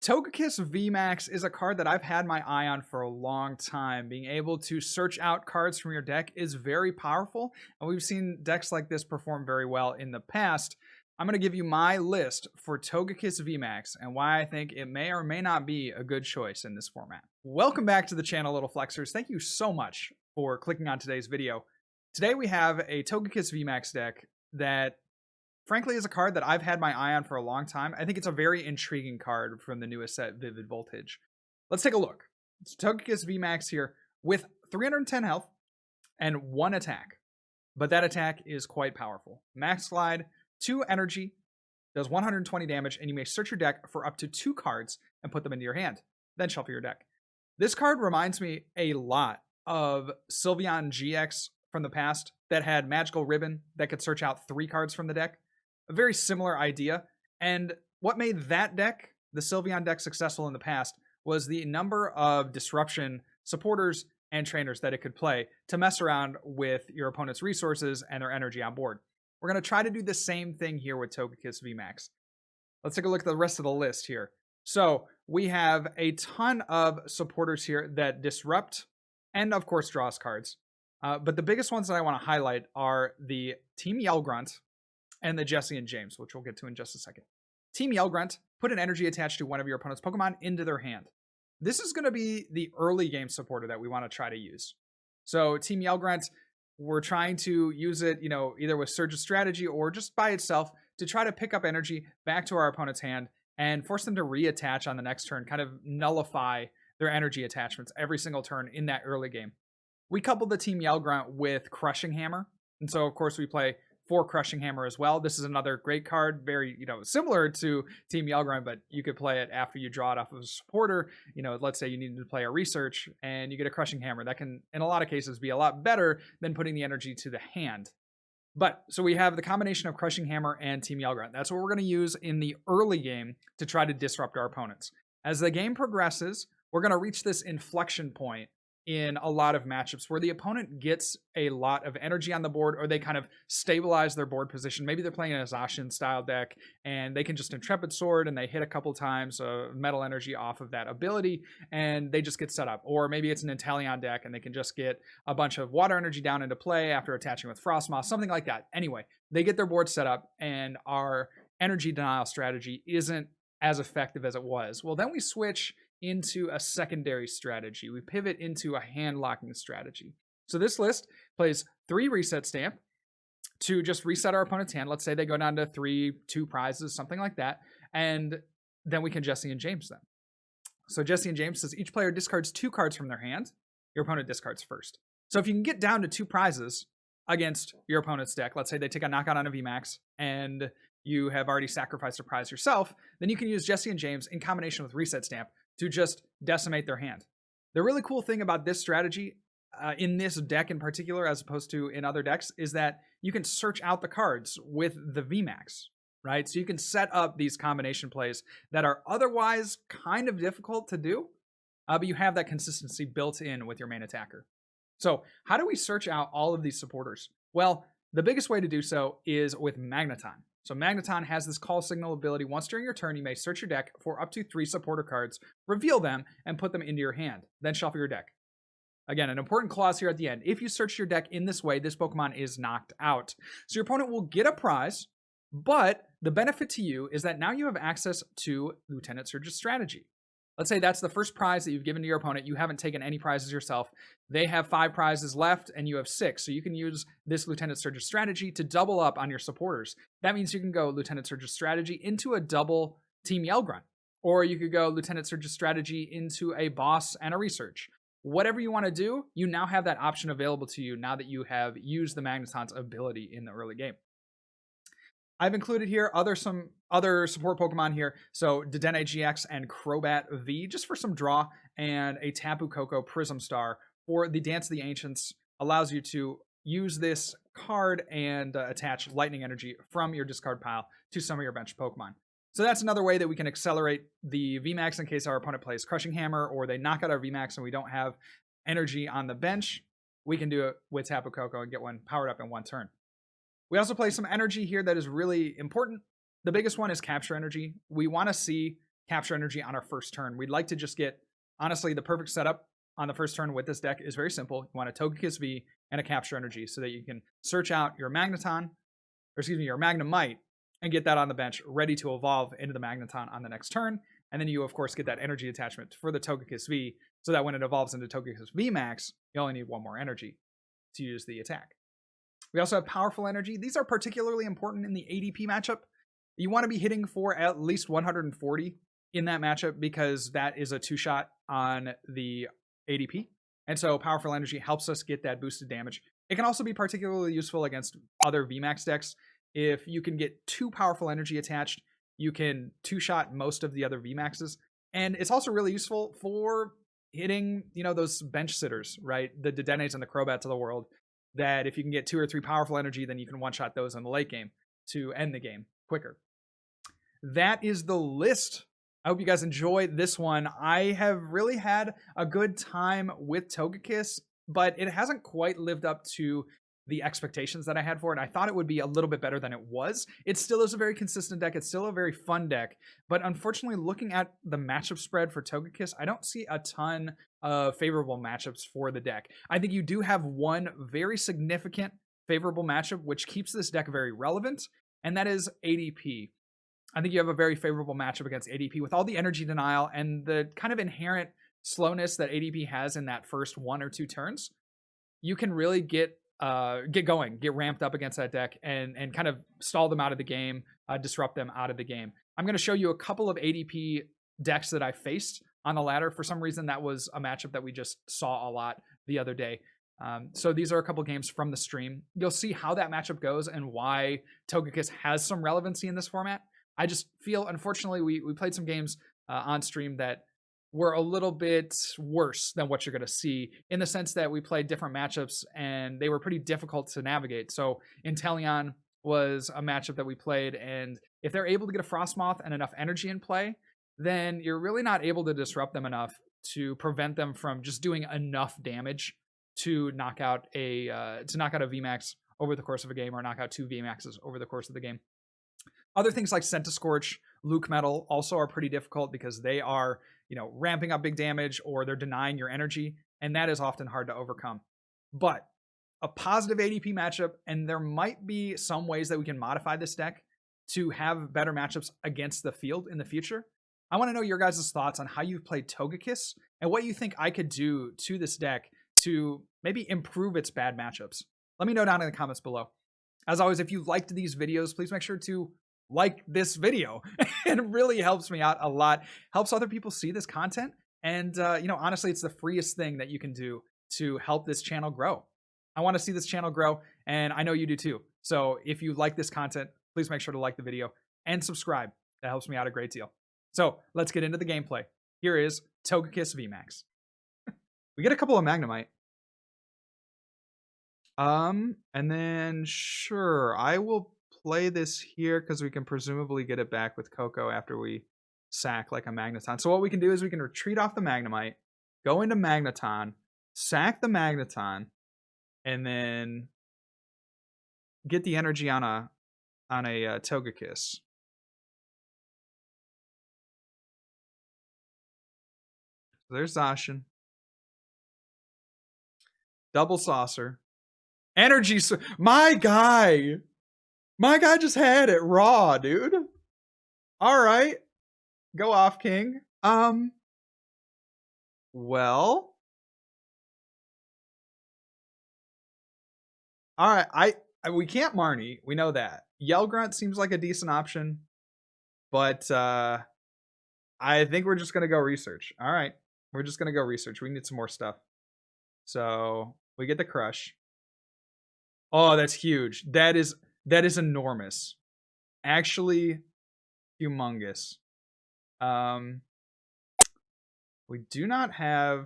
Togekiss VMAX is a card that I've had my eye on for a long time. Being able to search out cards from your deck is very powerful, and we've seen decks like this perform very well in the past. I'm going to give you my list for Togekiss VMAX and why I think it may or may not be a good choice in this format. Welcome back to the channel, Little Flexers. Thank you so much for clicking on today's video. Today we have a Togekiss VMAX deck that frankly is a card that I've had my eye on for a long time. I think it's a very intriguing card from the newest set, Vivid Voltage. Let's take a look. It's Togekiss VMAX here with 310 health and 1 attack. But that attack is quite powerful. Max Glide, 2 energy, does 120 damage, and you may search your deck for up to 2 cards and put them into your hand. Then shuffle your deck. This card reminds me a lot of Sylveon GX from the past that had Magical Ribbon that could search out 3 cards from the deck. A very similar idea, and what made that deck, the Sylveon deck, successful in the past was the number of disruption supporters and trainers that it could play to mess around with your opponent's resources and their energy on board. We're going to try to do the same thing here with Togekiss VMAX. Let's take a look at the rest of the list here. So we have a ton of supporters here that disrupt and of course draws cards. But the biggest ones that I want to highlight are the Team Yell Grunt and the Jesse and James, which we'll get to in just a second. Team Yell Grunt, put an energy attached to one of your opponent's Pokemon into their hand. This is going to be the early game supporter that we want to try to use. So Team Yell Grunt, we're trying to use it, either with Surge's strategy or just by itself to try to pick up energy back to our opponent's hand and force them to reattach on the next turn, kind of nullify their energy attachments every single turn in that early game. We couple the Team Yell Grunt with Crushing Hammer. And so, of course, we play for Crushing Hammer as well. This is another great card, very, similar to Team Yell Grunt, but you could play it after you draw it off of a supporter. Let's say you needed to play a research and you get a Crushing Hammer. That can, in a lot of cases, be a lot better than putting the energy to the hand. But, so we have the combination of Crushing Hammer and Team Yell Grunt. That's what we're going to use in the early game to try to disrupt our opponents. As the game progresses, we're going to reach this inflection point in a lot of matchups where the opponent gets a lot of energy on the board, or they kind of stabilize their board position. Maybe they're playing a Zacian style deck and they can just Intrepid Sword and they hit a couple times metal energy off of that ability and they just get set up. Or maybe it's an Inteleon deck and they can just get a bunch of water energy down into play after attaching with Frostmoth, something like that. Anyway, they get their board set up and our energy denial strategy isn't as effective as it was. Well, then we switch into a secondary strategy. We pivot into a hand locking strategy. So this list plays 3 reset stamp to just reset our opponent's hand. Let's say they go down to 2 prizes, something like that. And then we can Jesse and James them. So Jesse and James says each player discards 2 cards from their hand. Your opponent discards first. So if you can get down to 2 prizes against your opponent's deck, let's say they take a knockout on a VMAX and you have already sacrificed a prize yourself, then you can use Jesse and James in combination with reset stamp to just decimate their hand. The really cool thing about this strategy in this deck in particular, as opposed to in other decks, is that you can search out the cards with the VMAX, right? So you can set up these combination plays that are otherwise kind of difficult to do, but you have that consistency built in with your main attacker. So how do we search out all of these supporters? Well, the biggest way to do so is with Magneton. So Magneton has this call signal ability. Once during your turn, you may search your deck for up to 3 supporter cards, reveal them, and put them into your hand. Then shuffle your deck. Again, an important clause here at the end. If you search your deck in this way, this Pokemon is knocked out. So your opponent will get a prize, but the benefit to you is that now you have access to Lieutenant Surge's strategy. Let's say that's the first prize that you've given to your opponent. You haven't taken any prizes yourself. They have 5 prizes left and you have 6. So you can use this Lieutenant Surge's strategy to double up on your supporters. That means you can go Lieutenant Surge's strategy into a double Team Yell Grunt. Or you could go Lieutenant Surge's strategy into a boss and a research. Whatever you want to do, you now have that option available to you now that you have used the Magneton's ability in the early game. I've included here some other support Pokemon here. So Dedenne GX and Crobat V, just for some draw, and a Tapu Koko Prism Star for the Dance of the Ancients. Allows you to use this card and attach lightning energy from your discard pile to some of your bench Pokemon. So that's another way that we can accelerate the VMAX in case our opponent plays Crushing Hammer or they knock out our VMAX and we don't have energy on the bench. We can do it with Tapu Koko and get one powered up in one turn. We also play some energy here that is really important. The biggest one is capture energy. We want to see capture energy on our first turn. We'd like to just get, honestly, the perfect setup on the first turn with this deck is very simple. You want a Togekiss V and a capture energy so that you can search out your Magneton, or excuse me, your Magnemite, and get that on the bench ready to evolve into the Magneton on the next turn. And then you, of course, get that energy attachment for the Togekiss V so that when it evolves into Togekiss VMAX, you only need one more energy to use the attack. We also have powerful energy. These are particularly important in the ADP matchup. You want to be hitting for at least 140 in that matchup because that is a 2-shot on the ADP. And so powerful energy helps us get that boosted damage. It can also be particularly useful against other VMAX decks. If you can get 2 powerful energy attached, you can 2-shot most of the other VMAXs. And it's also really useful for hitting, those bench sitters, right? The Dedenes and the Crobats of the world, that if you can get 2 or 3 powerful energy, then you can one-shot those in the late game to end the game quicker. That is the list. I hope you guys enjoy this one. I have really had a good time with Togekiss, but it hasn't quite lived up to the expectations that I had for it. I thought it would be a little bit better than it was. It still is a very consistent deck. It's still a very fun deck. But unfortunately, looking at the matchup spread for Togekiss, I don't see a ton of favorable matchups for the deck. I think you do have one very significant favorable matchup, which keeps this deck very relevant, and that is ADP. I think you have a very favorable matchup against ADP with all the energy denial and the kind of inherent slowness that ADP has in that first 1 or 2 turns. You can really get going, get ramped up against that deck and kind of stall them out of the game, disrupt them out of the game. I'm going to show you a couple of ADP decks that I faced on the ladder. For some reason, that was a matchup that we just saw a lot the other day. So these are a couple games from the stream. You'll see how that matchup goes and why Togekiss has some relevancy in this format. I just feel, unfortunately, we played some games on stream that were a little bit worse than what you're going to see, in the sense that we played different matchups and they were pretty difficult to navigate. So Inteleon was a matchup that we played, and if they're able to get a Frostmoth and enough energy in play, then you're really not able to disrupt them enough to prevent them from just doing enough damage to knock out a VMAX over the course of a game, or knock out 2 VMAXs over the course of the game. Other things like Centiskorch, Luke Metal also are pretty difficult because they are, ramping up big damage, or they're denying your energy, and that is often hard to overcome. But a positive ADP matchup, and there might be some ways that we can modify this deck to have better matchups against the field in the future. I want to know your guys' thoughts on how you've played Togekiss and what you think I could do to this deck to maybe improve its bad matchups. Let me know down in the comments below. As always, if you liked these videos, please make sure to like this video. It really helps me out a lot, helps other people see this content. And, honestly, it's the freest thing that you can do to help this channel grow. I want to see this channel grow, and I know you do too. So if you like this content, please make sure to like the video and subscribe. That helps me out a great deal. So let's get into the gameplay. Here is Togekiss VMAX. We get a couple of Magnemite. And then, sure, I will play this here because we can presumably get it back with Coco after we sack like a Magneton. So what we can do is we can retreat off the Magnemite, go into Magneton, sack the Magneton, and then get the energy on a Togekiss. So there's Zacian. Double Saucer. Energy. My guy just had it raw, dude. All right. Go off, King. Well. All right. We can't Marnie. We know that. Yell Grunt seems like a decent option. But I think we're just going to go research. All right. We're just going to go research. We need some more stuff. So we get the Crush. Oh, that's huge. That is enormous. Actually, humongous. We do not have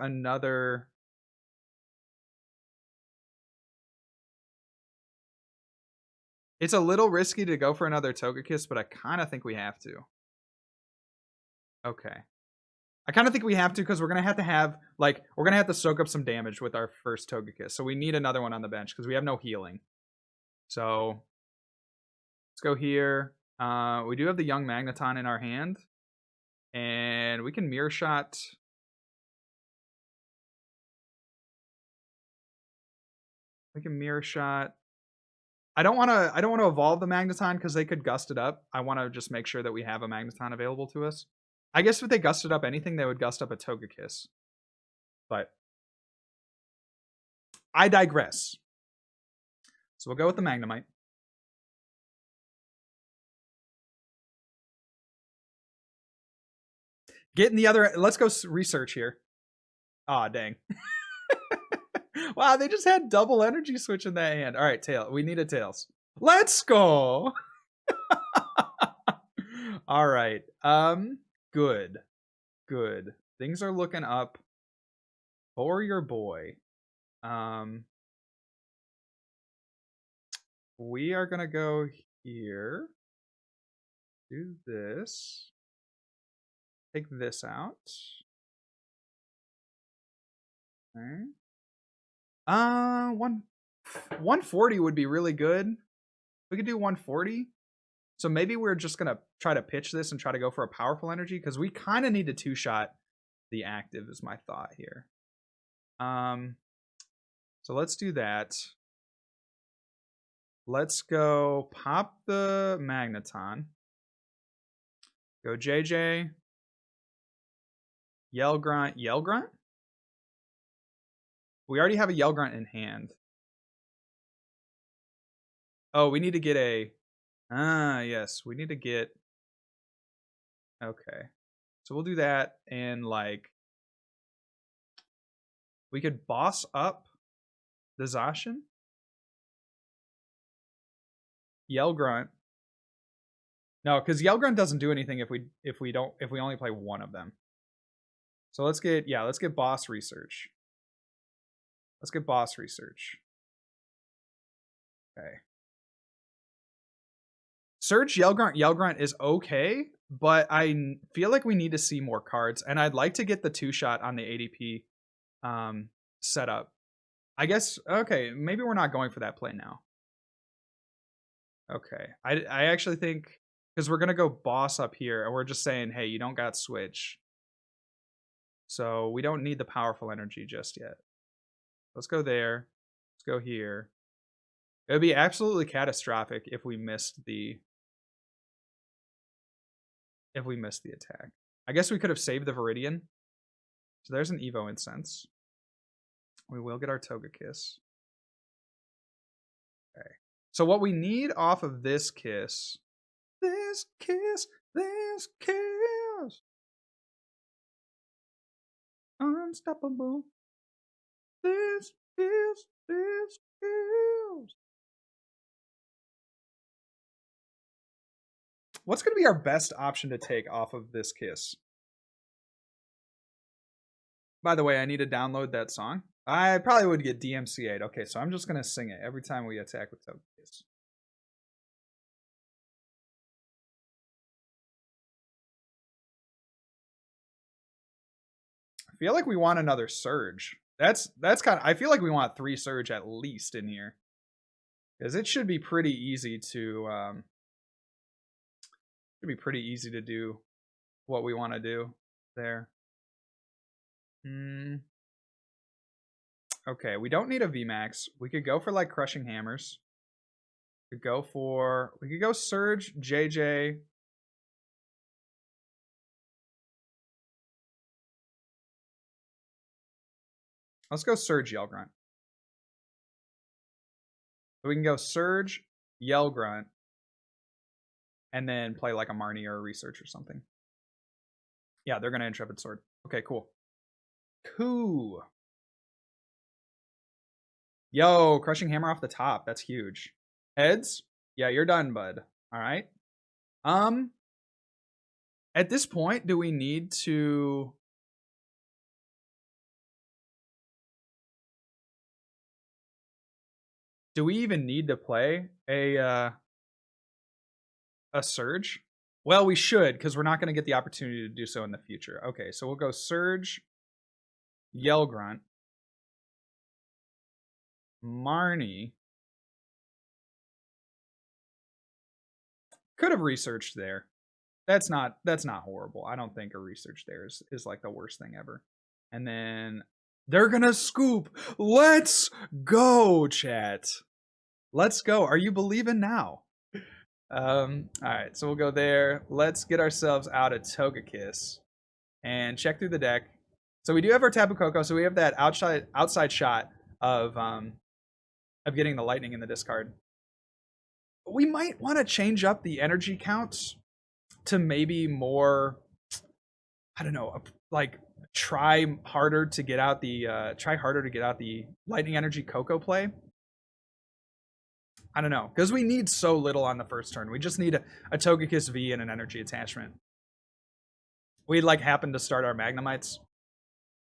another. It's a little risky to go for another Togekiss, but I kind of think we have to. Okay. I kind of think we have to because we're going to have to soak up some damage with our first Togekiss. So we need another one on the bench because we have no healing. So let's go here. We do have the young Magneton in our hand. And we can mirror shot. We can mirror shot. I don't want to evolve the Magneton because they could gust it up. I want to just make sure that we have a Magneton available to us. I guess if they gusted up anything, they would gust up a Togekiss. But I digress. So we'll go with the Magnemite. Getting the other. Let's go research here. Aw, dang. Wow, they just had double energy switch in that hand. All right, tail. We need a tails. Let's go. All right. Good. Good. Things are looking up for your boy. We are gonna go here. Do this. Take this out. Okay. 140 would be really good. We could do 140. So maybe we're just gonna try to pitch this and try to go for a powerful energy because we kind of need to two-shot the active is my thought here. So let's do that. Let's go pop the Magneton. Go JJ. Yell Grunt. Yell Grunt? We already have a Yell Grunt in hand. Oh, we need to get a... yes. We need to get... Okay. So we'll do that and, like... We could boss up the Zacian. Yell Grunt. No, because Yell Grunt doesn't do anything if we only play one of them. So let's get boss research. Let's get boss research. Okay. Surge Yell Grunt is okay, but I feel like we need to see more cards, and I'd like to get the two-shot on the ADP setup. I guess, okay, maybe we're not going for that play now. Okay. I actually think, because we're going to go boss up here, and we're just saying, hey, you don't got switch. So we don't need the powerful energy just yet. Let's go there. Let's go here. It would be absolutely catastrophic if we missed the attack. I guess we could have saved the Viridian. So there's an Evo Incense. We will get our Togekiss. Okay. So what we need off of this kiss. This kiss. Unstoppable. This kiss. What's going to be our best option to take off of this kiss? By the way, I need to download that song. I probably would get DMCA'd. Okay, so I'm just going to sing it every time we attack with Togekiss. I feel like we want another Surge. That's kind of... I feel like we want 3 Surge at least in here. Because it should be pretty easy to... should be pretty easy to do what we want to do there. Okay, we don't need a VMAX. We could go for like Crushing Hammers. We could go Surge, JJ. Let's go Surge, Yell Grunt. So we can go Surge, Yell Grunt, and then play like a Marnie or a Research or something. Yeah, they're going to Intrepid Sword. Okay, cool. Cool. Yo, Crushing Hammer off the top. That's huge. Heads? Yeah, you're done, bud. All right. At this point, do we need to... Do we even need to play a Surge? Well, we should, because we're not going to get the opportunity to do so in the future. Okay, so we'll go Surge, Yell Grunt, Marnie, Could have researched there. That's not horrible. I don't think a research there is like the worst thing ever. And then they're gonna scoop. Let's go, chat. Let's go. Are you believing now? All right, so we'll go there. Let's get ourselves out of Togekiss and check through the deck. So we do have our Tapu Koko, so we have that outside shot of getting the lightning in the discard. We might want to change up the energy counts to maybe more, I don't know, like try harder to get out the lightning energy Koko play. I don't know, because we need so little on the first turn. We just need a Togekiss V and an energy attachment. We like happen to start our Magnemites,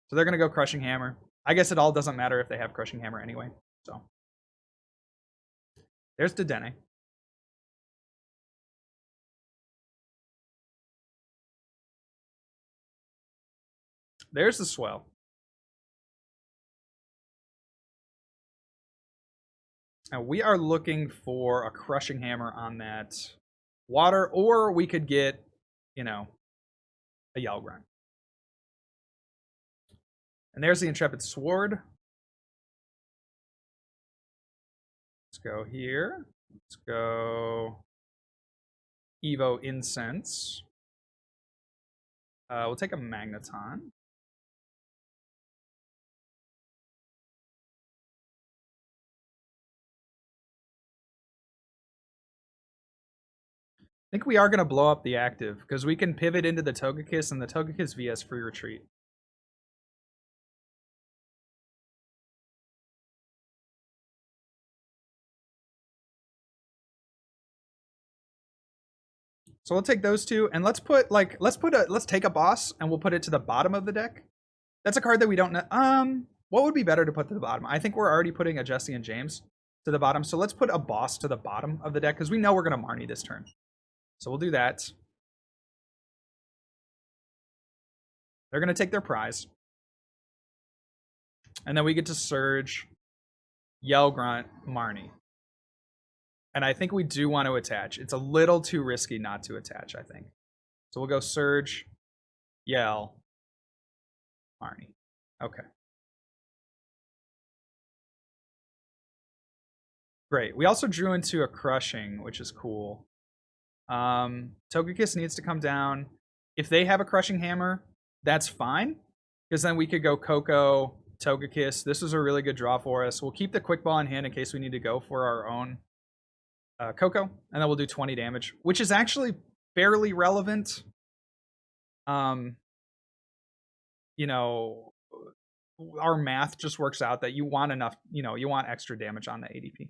so they're gonna go Crushing Hammer. I guess it all doesn't matter if they have Crushing Hammer anyway. So there's Dedenne. There's the Swell. And we are looking for a Crushing Hammer on that water, or we could get, you know, a Yell Grunt. And there's the Intrepid Sword. Let's go here. Let's go Evo Incense. We'll take a Magneton. I think we are going to blow up the active, because we can pivot into the Togekiss, and the Togekiss V has free retreat. So we'll take those two, and let's take a boss, and we'll put it to the bottom of the deck. That's a card that we don't know. What would be better to put to the bottom? I think we're already putting a Jesse and James to the bottom, so let's put a boss to the bottom of the deck, because we know we're going to Marnie this turn. So we'll do that. They're going to take their prize. And then we get to Surge, Yell Grunt, Marnie. And I think we do want to attach. It's a little too risky not to attach, I think. So we'll go Surge, Yell, Marnie. Okay. Great. We also drew into a Crushing, which is cool. Togekiss needs to come down. If they have a Crushing Hammer, that's fine, because then we could go Koko, Togekiss. This is a really good draw for us. We'll keep the Quick Ball in hand in case we need to go for our own Koko, and then we'll do 20 damage, which is actually fairly relevant. You know, our math just works out that you want enough, you want extra damage on the ADP.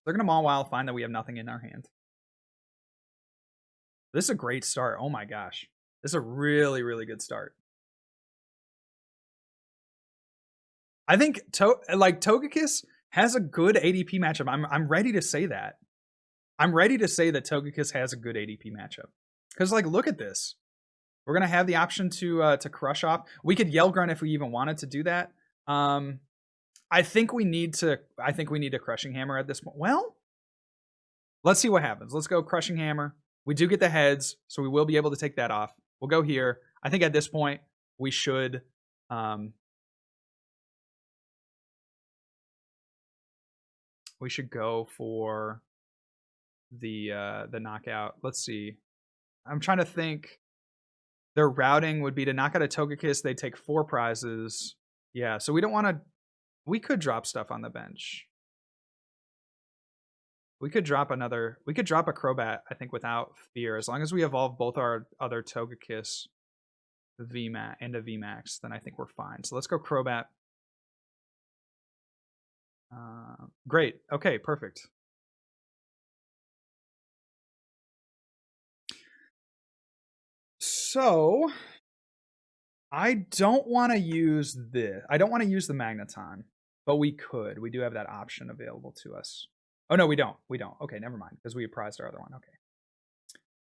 They're going to Mawile, find that we have nothing in our hand. This is a great start. Oh my gosh. This is a really, really good start. I think Togekiss has a good ADP matchup. I'm ready to say that. I'm ready to say that Togekiss has a good ADP matchup. Because, like, look at this. We're going to have the option to crush off. We could Yell Grunt if we even wanted to do that. I think we need a Crushing Hammer at this point. Well, let's see what happens. Let's go Crushing Hammer. We do get the heads, so we will be able to take that off. We'll go here. I think at this point we should go for the knockout. Let's see. I'm trying to think. Their routing would be to knock out a Togekiss. They take 4 prizes. Yeah, so we don't want to. We could drop stuff on the bench. We could drop a Crobat, I think, without fear. As long as we evolve both our other Togekiss VMAX and a VMAX, then I think we're fine. So let's go Crobat. Great. Okay, perfect. So I don't want to use this. I don't want to use the Magneton, but we could. We do have that option available to us. Oh, no, we don't. We don't. Okay, never mind, because we prized our other one. Okay.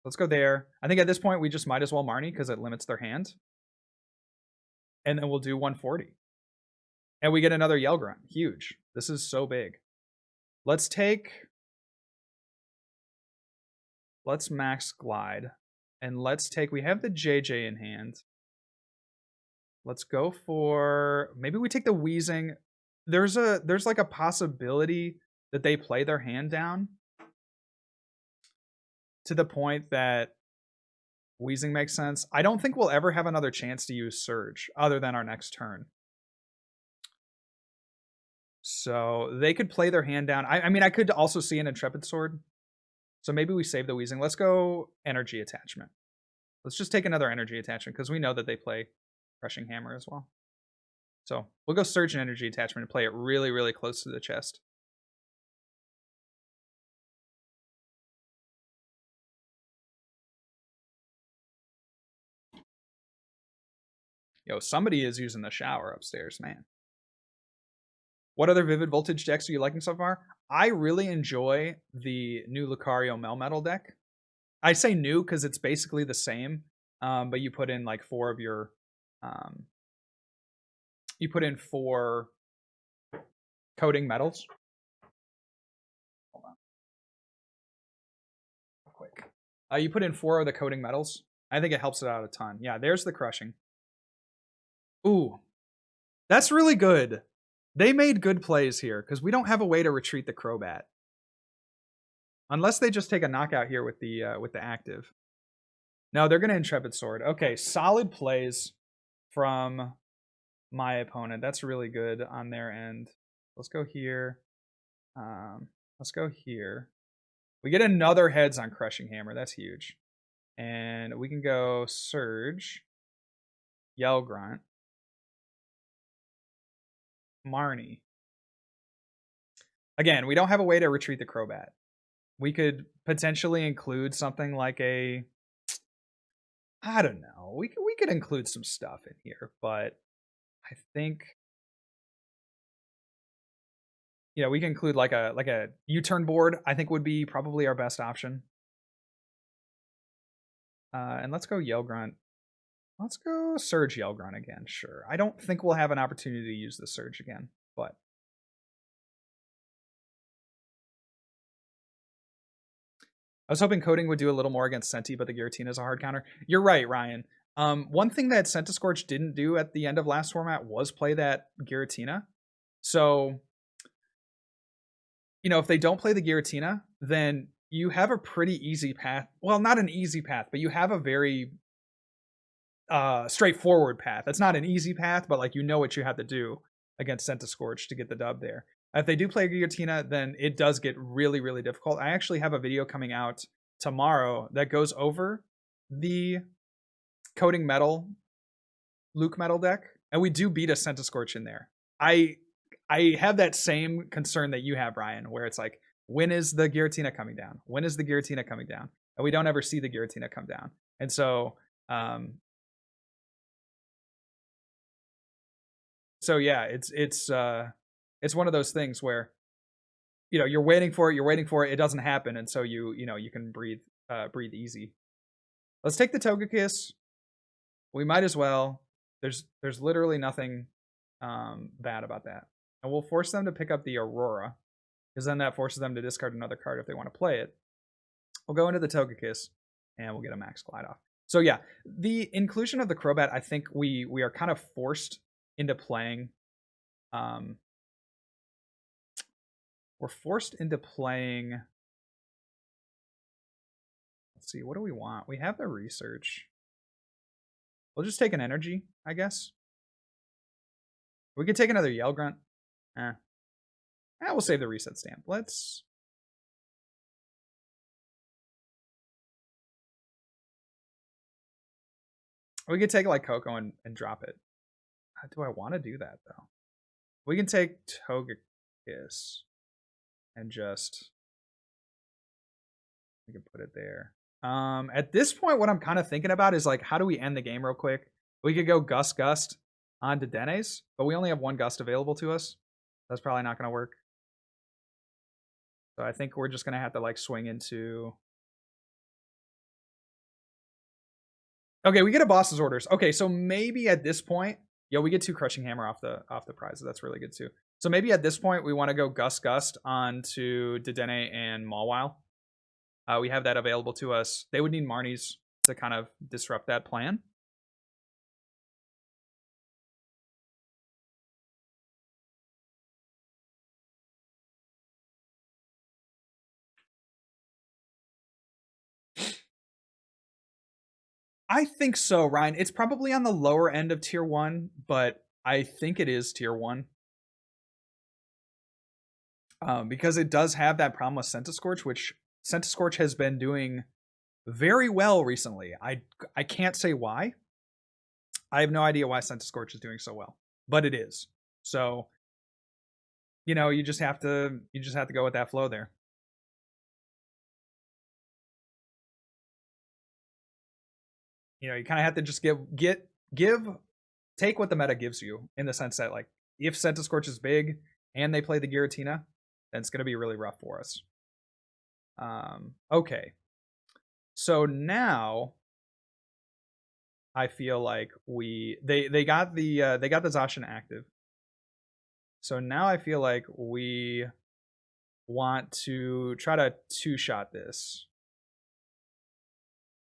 Let's go there. I think at this point, we just might as well Marnie, because it limits their hand. And then we'll do 140. And we get another Yell Grunt. Huge. This is so big. Let's max glide. And let's take, we have the JJ in hand. Let's go for, maybe we take the Wheezing. There's like a possibility that they play their hand down to the point that Wheezing makes sense. I don't think we'll ever have another chance to use Surge other than our next turn. So they could play their hand down. I mean, I could also see an Intrepid Sword. So maybe we save the Wheezing. Let's go Energy Attachment. Let's just take another Energy Attachment because we know that they play Crushing Hammer as well. So we'll go Surge and Energy Attachment and play it really, really close to the chest. Yo, somebody is using the shower upstairs, man. What other Vivid Voltage decks are you liking so far? I really enjoy the new Lucario Melmetal deck. I say new because it's basically the same, but you put in like 4 of your... you put in 4 coating metals. Hold on. Real quick. You put in 4 of the coating metals. I think it helps it out a ton. Yeah, there's the Crushing. Ooh, that's really good. They made good plays here because we don't have a way to retreat the Crobat. Unless they just take a knockout here with the active. No, they're going to Intrepid Sword. Okay, solid plays from my opponent. That's really good on their end. Let's go here. Let's go here. We get another heads on Crushing Hammer. That's huge. And we can go Surge, Yell Grunt, Marnie. Again, we don't have a way to retreat the Crobat. We could potentially include something like a... I don't know. We could include some stuff in here, but I think... Yeah, we can include like a U-turn board, I think would be probably our best option. And let's go Yell Grunt. Let's go Surge Yell Grunt again, sure. I don't think we'll have an opportunity to use the Surge again, but... I was hoping Coding would do a little more against Senti, but the Giratina is a hard counter. You're right, Ryan. One thing that Centiskorch didn't do at the end of last format was play that Giratina. So, you know, if they don't play the Giratina, then you have a pretty easy path. Well, not an easy path, but you have a very straightforward path. It's not an easy path, but like you know what you have to do against Centiskorch to get the dub there. If they do play Giratina, then it does get really, really difficult. I actually have a video coming out tomorrow that goes over the Coating Metal, Luke Metal deck, and we do beat a Centiskorch in there. I have that same concern that you have, Brian, where it's like, when is the Giratina coming down? When is the Giratina coming down? And we don't ever see the Giratina come down. And so, yeah, it's one of those things where, you know, you're waiting for it, it doesn't happen, and so you can breathe easy. Let's take the Togekiss. We might as well. There's literally nothing bad about that. And we'll force them to pick up the Aurora, because then that forces them to discard another card if they want to play it. We'll go into the Togekiss, and we'll get a Max Glide off. So yeah, the inclusion of the Crobat, I think we are kind of forced into playing... we're forced into playing... Let's see, what do we want? We have the Research. We'll just take an Energy, I guess. We could take another Yell Grunt. We'll save the Reset Stamp. Let's... We could take like Coco and drop it. Do I want to do that though? We can take Togekiss and just... We can put it there. At this point, what I'm kind of thinking about is like, how do we end the game real quick? We could go Gust onto Denes, but we only have 1 Gust available to us. That's probably not going to work. So I think we're just going to have to like swing into... Okay, we get a Boss's Orders. Okay, so maybe at this point, we get 2 Crushing Hammer off the prizes. That's really good too. So maybe at this point we want to go Gust onto Dedenne and Mawile. We have that available to us. They would need Marnies to kind of disrupt that plan. I think so, Ryan. It's probably on the lower end of tier 1, but I think it is tier 1. Because it does have that problem with Centiskorch, which Centiskorch has been doing very well recently. I can't say why. I have no idea why Centiskorch is doing so well, but it is. So, you just have to go with that flow there. You kind of have to just take what the meta gives you, in the sense that, like, if Centiskorch is big and they play the Giratina, then it's going to be really rough for us. Okay. So now I feel like they got the Zacian active. So now I feel like we want to try to two-shot this.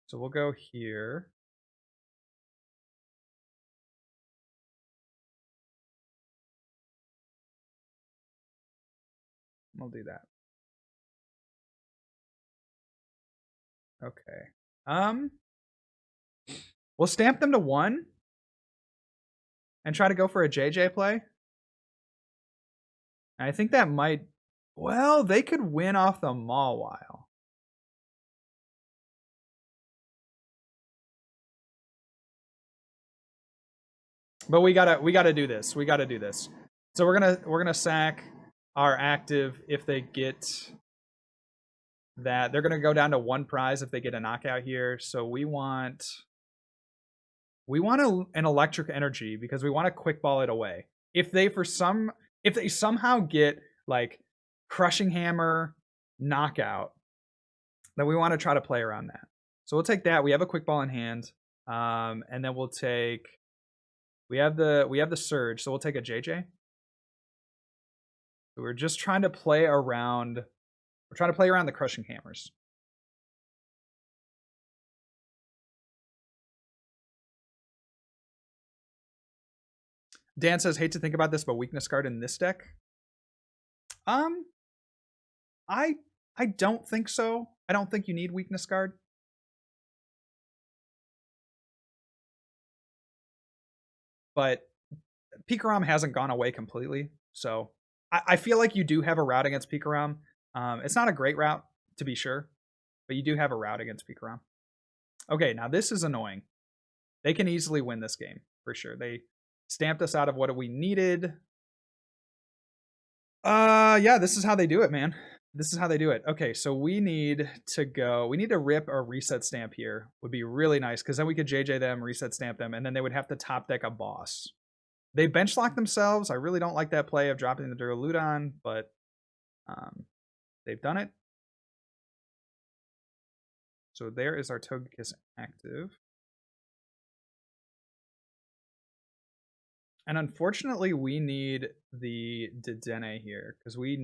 So we'll go here. We'll do that. Okay. We'll stamp them to 1 and try to go for a JJ play. And I think that might... Well, they could win off the Mawile. But we gotta do this. We gotta do this. So we're gonna sack our active if they get that. They're gonna go down to 1 prize if they get a knockout here. So we want an electric energy because we want to quick ball it away. If they somehow get like crushing hammer knockout, then we want to try to play around that. So we'll take that. We have a quick ball in hand, and then we'll take. We have the surge, so we'll take a JJ. So we're just trying to play around. We're trying to play around the crushing hammers. Dan says, hate to think about this, but weakness guard in this deck. I don't think so. I don't think you need weakness guard. But Pikarom hasn't gone away completely, so I feel like you do have a route against Pikarom. It's not a great route, to be sure, but you do have a route against Pikarom. Okay, now this is annoying. They can easily win this game, for sure. They stamped us out of what we needed. Yeah, this is how they do it, man. This is how they do it. Okay, so we need to rip a reset stamp here. Would be really nice, because then we could JJ them, reset stamp them, and then they would have to top deck a boss. They bench lock themselves. I really don't like that play of dropping the Duraludon, but they've done it. So there is our Togekiss active. And unfortunately, we need the Dedenne here, because we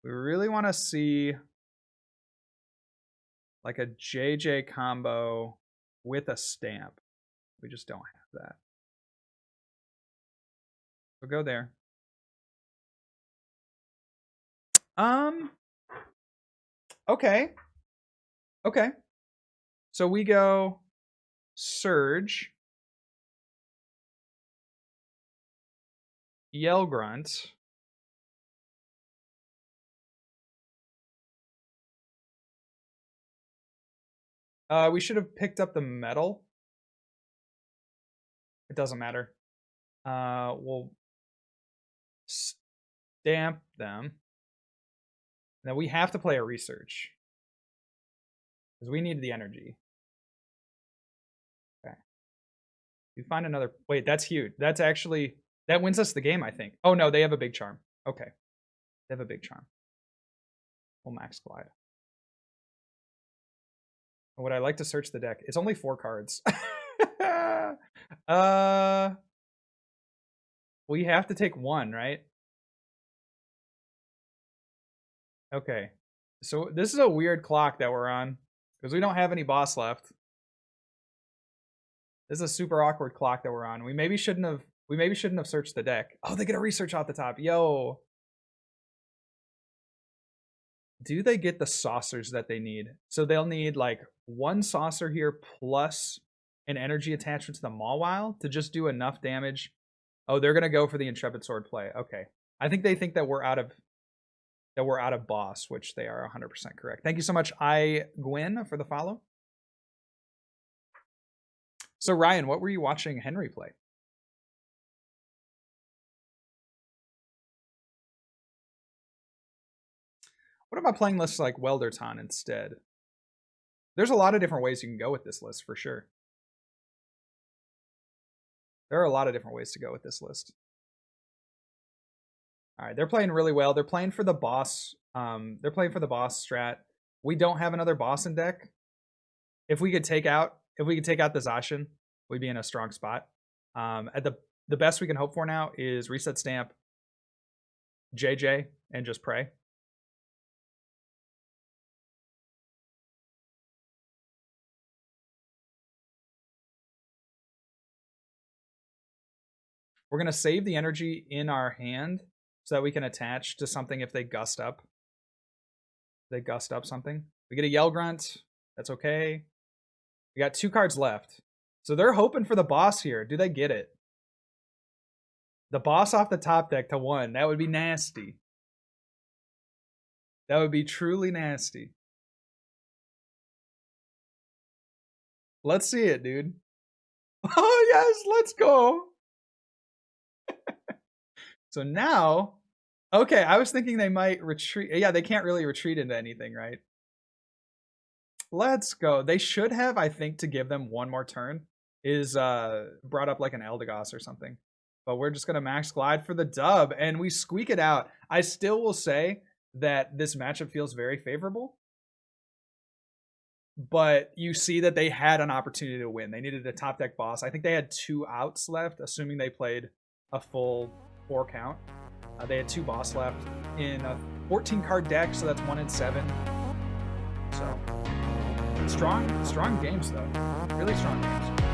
really want to see like a JJ combo with a stamp. We just don't have that. We'll go there. Okay. Okay. So we go Surge, Yell Grunt, we should have picked up the metal. It doesn't matter. We'll stamp them. Now we have to play a research, because we need the energy. Okay. You find another. Wait, that's huge. That's actually, that wins us the game, I think. Oh no, they have a big charm. Okay. They have a big charm. We'll max glide. Would I like to search the deck? It's only 4 cards. We have to take one, right? Okay. So this is a weird clock that we're on because we don't have any boss left. This is a super awkward clock that we're on. We maybe shouldn't have searched the deck. Oh, they get a research off the top. Yo. Do they get the saucers that they need? So they'll need like one saucer here plus an energy attachment to the Mawile to just do enough damage. Oh, they're gonna go for the Intrepid Sword play. Okay. I think they think that we're out of boss, which they are 100% correct. Thank you so much, Gwen, for the follow. So Ryan, what were you watching Henry play? What about playing lists like Welderton instead? There's a lot of different ways you can go with this list for sure. There are a lot of different ways to go with this list. All right, they're playing really well. They're playing for the boss. They're playing for the boss strat. We don't have another boss in deck. If we could take out the Zacian, we'd be in a strong spot. At the best we can hope for now is reset stamp, JJ, and just pray. We're going to save the energy in our hand so that we can attach to something if they gust up. They gust up something. We get a Yell Grunt. That's okay. We got 2 cards left. So they're hoping for the boss here. Do they get it? The boss off the top deck to 1. That would be nasty. That would be truly nasty. Let's see it, dude. Oh, yes, let's go. So now, okay, I was thinking they might retreat. Yeah, they can't really retreat into anything, right? Let's go. They should have, I think, to give them one more turn, is brought up like an Eldegoss or something. But we're just going to max glide for the dub, and we squeak it out. I still will say that this matchup feels very favorable. But you see that they had an opportunity to win. They needed a top deck boss. I think they had 2 outs left, assuming they played a full 4 count. They had 2 boss left in a 14 card deck, so that's 1 in 7. So strong games though. Really strong games.